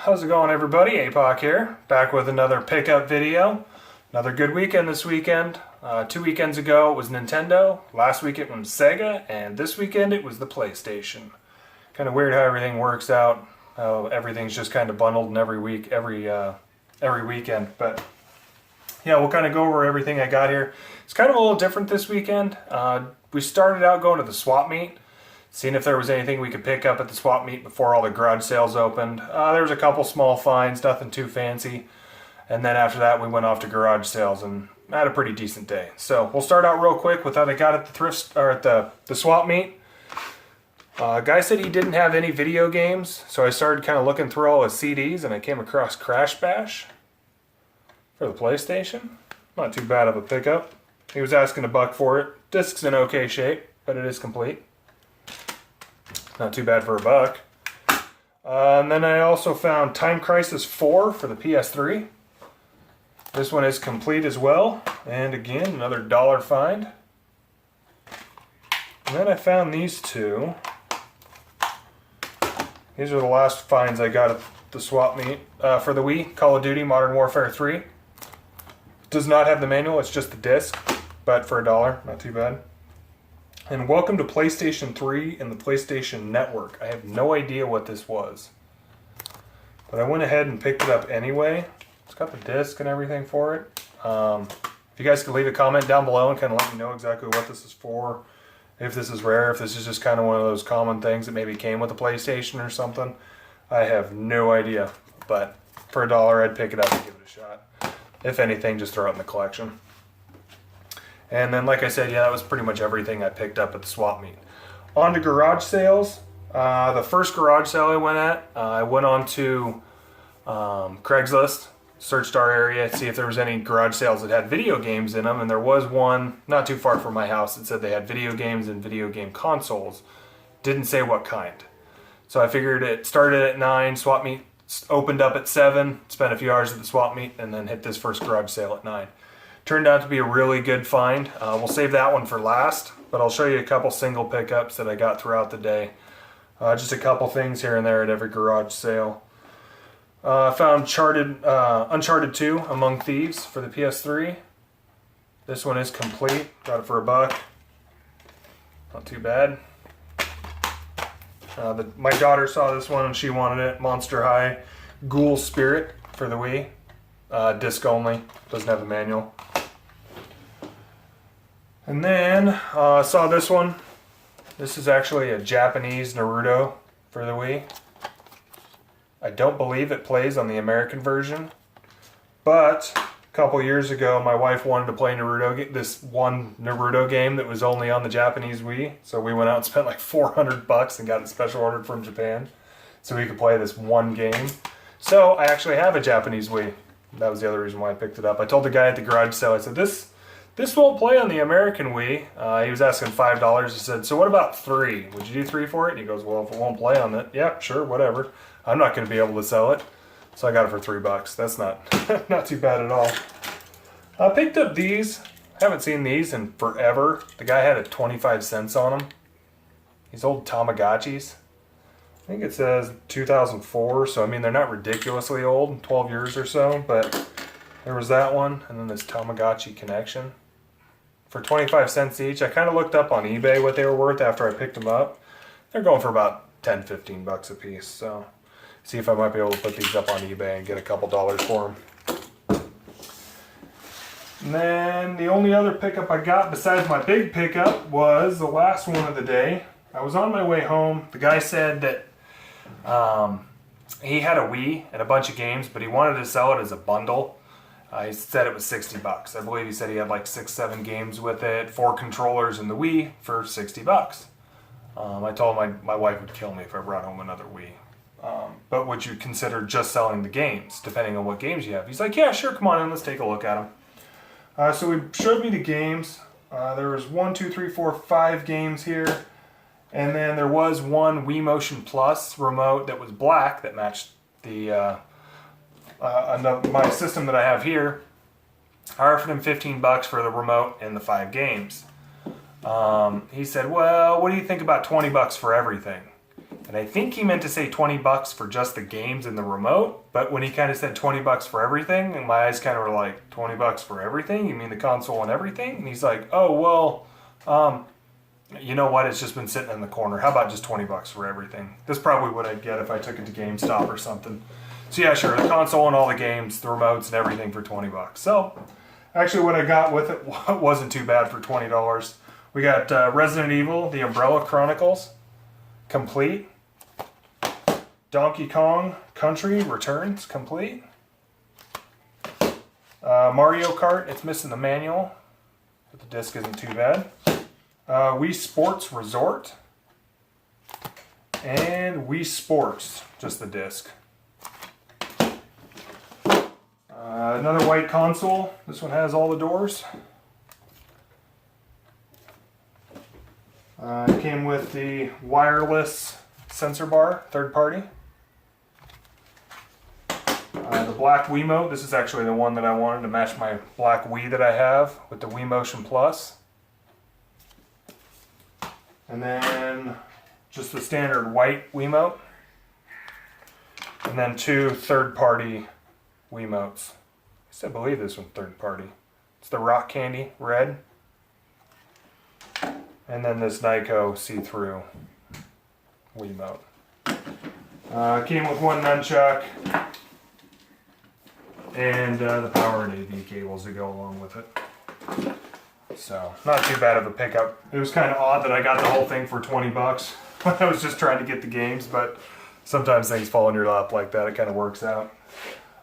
How's it going, everybody? APOC here, back with another pickup video. Another good weekend this weekend. 2 weekends ago it was Nintendo, last week it was Sega, and this weekend it was the PlayStation. Kind of weird how everything works out, how everything's just kind of bundled in every weekend. But yeah, we'll kind of go over everything I got here. It's kind of a little different this weekend. We started out going to the swap meet, seeing if there was anything we could pick up at the swap meet before all the garage sales opened. There was a couple small finds, nothing too fancy. And then after that we went off to garage sales and had a pretty decent day. So we'll start out real quick with what I got at the swap meet. Guy said he didn't have any video games, so I started kind of looking through all his CDs and I came across Crash Bash for the PlayStation. Not too bad of a pickup. He was asking $1 for it. Disc's in okay shape, but it is complete. Not too bad for $1. And then I also found Time Crisis 4 for the PS3. This one is complete as well. And again, another $1 find. And then I found these two. These are the last finds I got at the swap meet. For the Wii, Call of Duty Modern Warfare 3. Does not have the manual, it's just the disc. But for $1, not too bad. And welcome to PlayStation 3 and the PlayStation Network. I have no idea what this was, but I went ahead and picked it up anyway. It's got the disc and everything for it. If you guys could leave a comment down below and kind of let me know exactly what this is for, if this is rare, if this is just kind of one of those common things that maybe came with the PlayStation or something. I have no idea, but for $1 I'd pick it up and give it a shot. If anything, just throw it in the collection. And then, like I said, yeah, that was pretty much everything I picked up at the swap meet. On to garage sales. The first garage sale I went at, I went on to Craigslist, searched our area, see if there was any garage sales that had video games in them, and there was one not too far from my house that said they had video games and video game consoles. Didn't say what kind. So I figured it started at 9, swap meet opened up at 7, spent a few hours at the swap meet, and then hit this first garage sale at 9. Turned out to be a really good find. We'll save that one for last, but I'll show you a couple single pickups that I got throughout the day. Just a couple things here and there at every garage sale. Found Uncharted 2 Among Thieves for the PS3. This one is complete. Got it for $1. Not too bad. My daughter saw this one and she wanted it. Monster High Ghoul Spirit for the Wii. Disc only. Doesn't have a manual. And then saw this one. This is actually a Japanese Naruto for the Wii. I don't believe it plays on the American version, but a couple years ago my wife wanted to play this one Naruto game that was only on the Japanese Wii, so we went out and spent like $400 and got it special ordered from Japan so we could play this one game. So I actually have a Japanese Wii. That was the other reason why I picked it up. I told the guy at the garage sale, I said, this won't play on the American Wii. He was asking $5. I said, so what about 3? Would you do 3 for it? And he goes, well, if it won't play on it, yeah, sure, whatever. I'm not going to be able to sell it. So I got it for $3. That's not, not too bad at all. I picked up these. Haven't seen these in forever. The guy had 25 cents on them. These old Tamagotchis. I think it says 2004, so I mean they're not ridiculously old, 12 years or so, but there was that one, and then this Tamagotchi Connection. For 25 cents each, I kind of looked up on eBay what they were worth after I picked them up. They're going for about 10, 15 bucks a piece, so see if I might be able to put these up on eBay and get a couple dollars for them. And then the only other pickup I got besides my big pickup was the last one of the day. I was on my way home. The guy said that he had a Wii and a bunch of games, but he wanted to sell it as a bundle. He said it was $60. I believe he said he had like 6, 7 games with it, 4 controllers and the Wii for $60. I told him my wife would kill me if I brought home another Wii. But would you consider just selling the games, depending on what games you have? He's like, yeah, sure, come on in, let's take a look at them. So he showed me the games. There was 5 games here. And then there was one Wii Motion Plus remote that was black that matched the my system that I have here. I offered him $15 for the remote and the 5 games. He said, well, what do you think about $20 for everything? And And I think he meant to say 20 bucks for just the games and the remote, but when he kind of said 20 bucks for everything, and my eyes kind of were like, 20 bucks for everything? You mean the console and everything? And he's like, oh, well, you know what? It's just been sitting in the corner. How about just 20 bucks for everything? That's probably what I'd get if I took it to GameStop or something. So yeah, sure, the console and all the games, the remotes and everything for 20 bucks. So actually what I got with it wasn't too bad for $20. We got Resident Evil, The Umbrella Chronicles, complete. Donkey Kong Country Returns, complete. Mario Kart, it's missing the manual, but the disc isn't too bad. Wii Sports Resort. And Wii Sports, just the disc. Another white console. This one has all the doors. It came with the wireless sensor bar, third party. The black Wiimote. This is actually the one that I wanted to match my black Wii that I have with the Wii Motion Plus. And then just the standard white Wiimote. And then two third-party Wiimotes. I believe this one's third-party. It's the Rock Candy red. And then this Nyko see-through Wiimote. Came with one nunchuck. And the power and AV cables that go along with it. So, not too bad of a pickup. It was kind of odd that I got the whole thing for 20 bucks when I was just trying to get the games, but sometimes things fall in your lap like that. It kind of works out.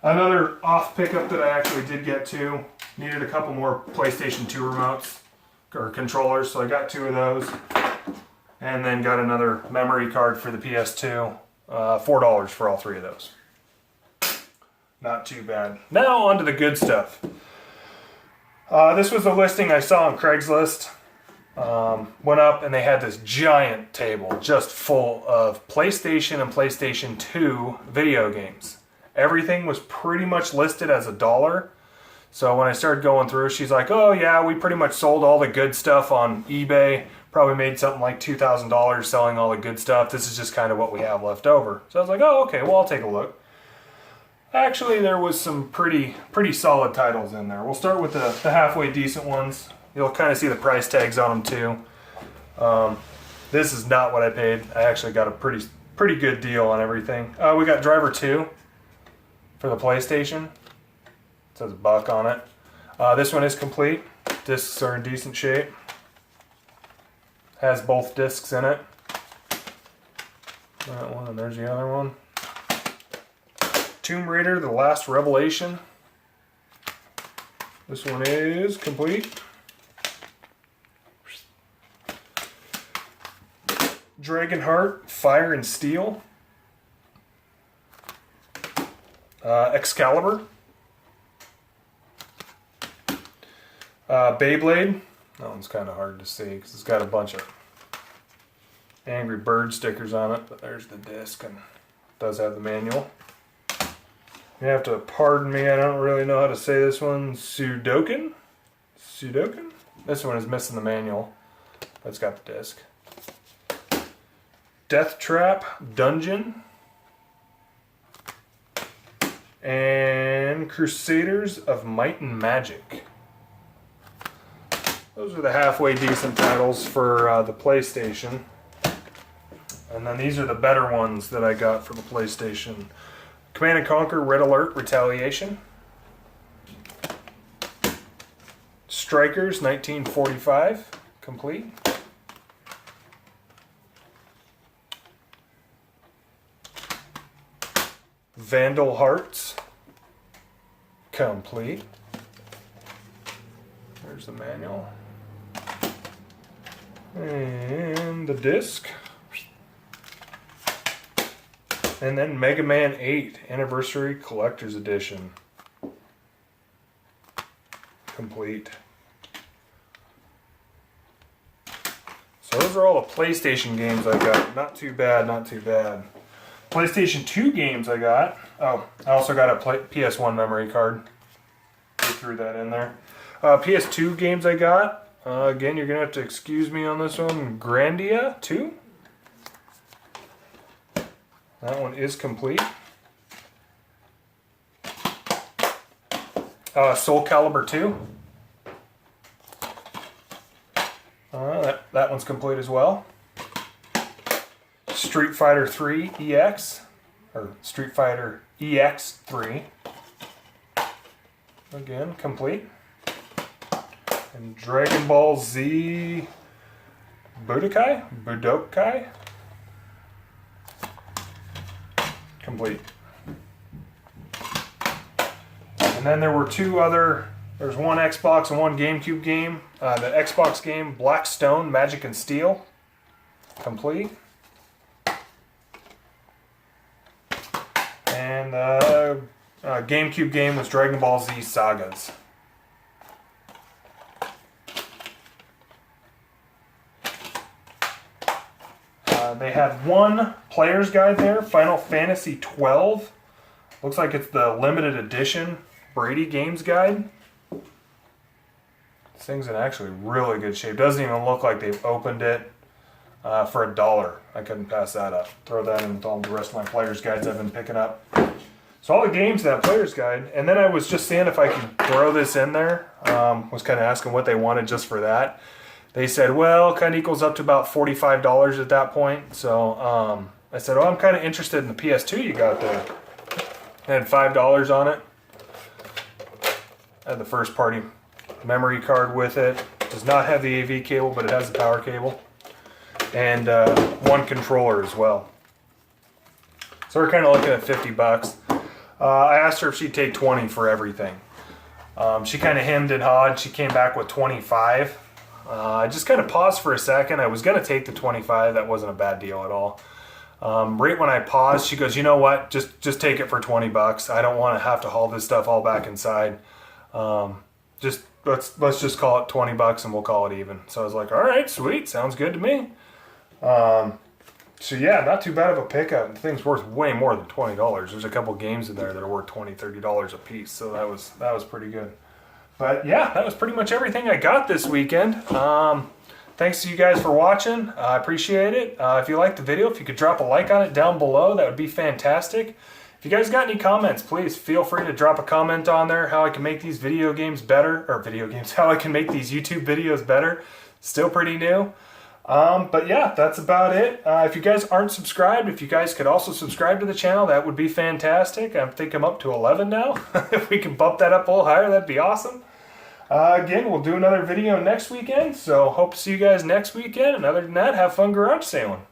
Another off pickup that I actually did get to, needed a couple more PlayStation 2 remotes, or controllers, so I got two of those. And then got another memory card for the PS2, $4 for all three of those. Not too bad. Now on to the good stuff. This was a listing I saw on Craigslist. Went up and they had this giant table just full of PlayStation and PlayStation 2 video games. Everything was pretty much listed as $1. So when I started going through, she's like, oh yeah, we pretty much sold all the good stuff on eBay. Probably made something like $2,000 selling all the good stuff. This is just kind of what we have left over. So I was like, oh, okay, well, I'll take a look. Actually, there was some pretty solid titles in there. We'll start with the halfway decent ones. You'll kind of see the price tags on them too. This is not what I paid. I actually got a pretty good deal on everything. We got Driver 2 for the PlayStation. It says $1 on it. This one is complete. Discs are in decent shape. Has both discs in it. That one, and there's the other one. Tomb Raider, The Last Revelation. This one is complete. Dragonheart, Fire and Steel. Excalibur. Beyblade. That one's kind of hard to see because it's got a bunch of Angry Bird stickers on it, but there's the disc and it does have the manual. You have to pardon me, I don't really know how to say this one. Sudoku? This one is missing the manual, but it's got the disc. Death Trap Dungeon. And Crusaders of Might and Magic. Those are the halfway decent titles for the PlayStation. And then these are the better ones that I got for the PlayStation. Command & Conquer Red Alert Retaliation. Strikers 1945, complete. Vandal Hearts, complete. There's the manual. And the disc. And then Mega Man 8 Anniversary Collector's Edition. Complete. So those are all the PlayStation games I got. Not too bad, not too bad. PlayStation 2 games I got. Oh, I also got a PS1 memory card. They threw that in there. PS2 games I got. Again, you're going to have to excuse me on this one. Grandia 2. That one is complete. Soul Calibur 2. That one's complete as well. Street Fighter 3 EX, or Street Fighter EX 3. Again, complete. And Dragon Ball Z Budokai? Complete. And then there were there's one Xbox and one GameCube game. The Xbox game, Black Stone, Magic and Steel. Complete. And GameCube game was Dragon Ball Z Sagas. They had one player's guide there, Final Fantasy 12. Looks like it's the limited edition Brady Games Guide. This thing's in actually really good shape. Doesn't even look like they've opened it for $1. I couldn't pass that up. Throw that in with all the rest of my player's guides I've been picking up. So all the games that player's guide. And then I was just seeing if I could throw this in there. Was kind of asking what they wanted just for that. They said, well, kind of equals up to about $45 at that point. So I said, oh, I'm kind of interested in the PS2 you got there. I had $5 on it. I had the first party memory card with it. Does not have the AV cable, but it has the power cable. And one controller as well. So we're kind of looking at $50. I asked her if she'd take 20 for everything. She kind of hemmed and hawed. She came back with 25. I just kind of paused for a second. I was going to take the 25. That wasn't a bad deal at all. Right when I paused, she goes, you know what? Just take it for $20. I don't want to have to haul this stuff all back inside. Let's just call it $20 and we'll call it even. So I was like, all right, sweet. Sounds good to me. So yeah, not too bad of a pickup. The thing's worth way more than $20. There's a couple games in there that are worth $20, $30 a piece. So that was pretty good. But yeah, that was pretty much everything I got this weekend. Thanks to you guys for watching. I appreciate it. If you liked the video, if you could drop a like on it down below, that would be fantastic. If you guys got any comments, please feel free to drop a comment on there, how I can make these how I can make these YouTube videos better. Still pretty new. But yeah, that's about it. If you guys aren't subscribed, if you guys could also subscribe to the channel, that would be fantastic. I think I'm up to 11 now. If we can bump that up a little higher, that'd be awesome. Again, we'll do another video next weekend, so hope to see you guys next weekend. And other than that, have fun garage sailing.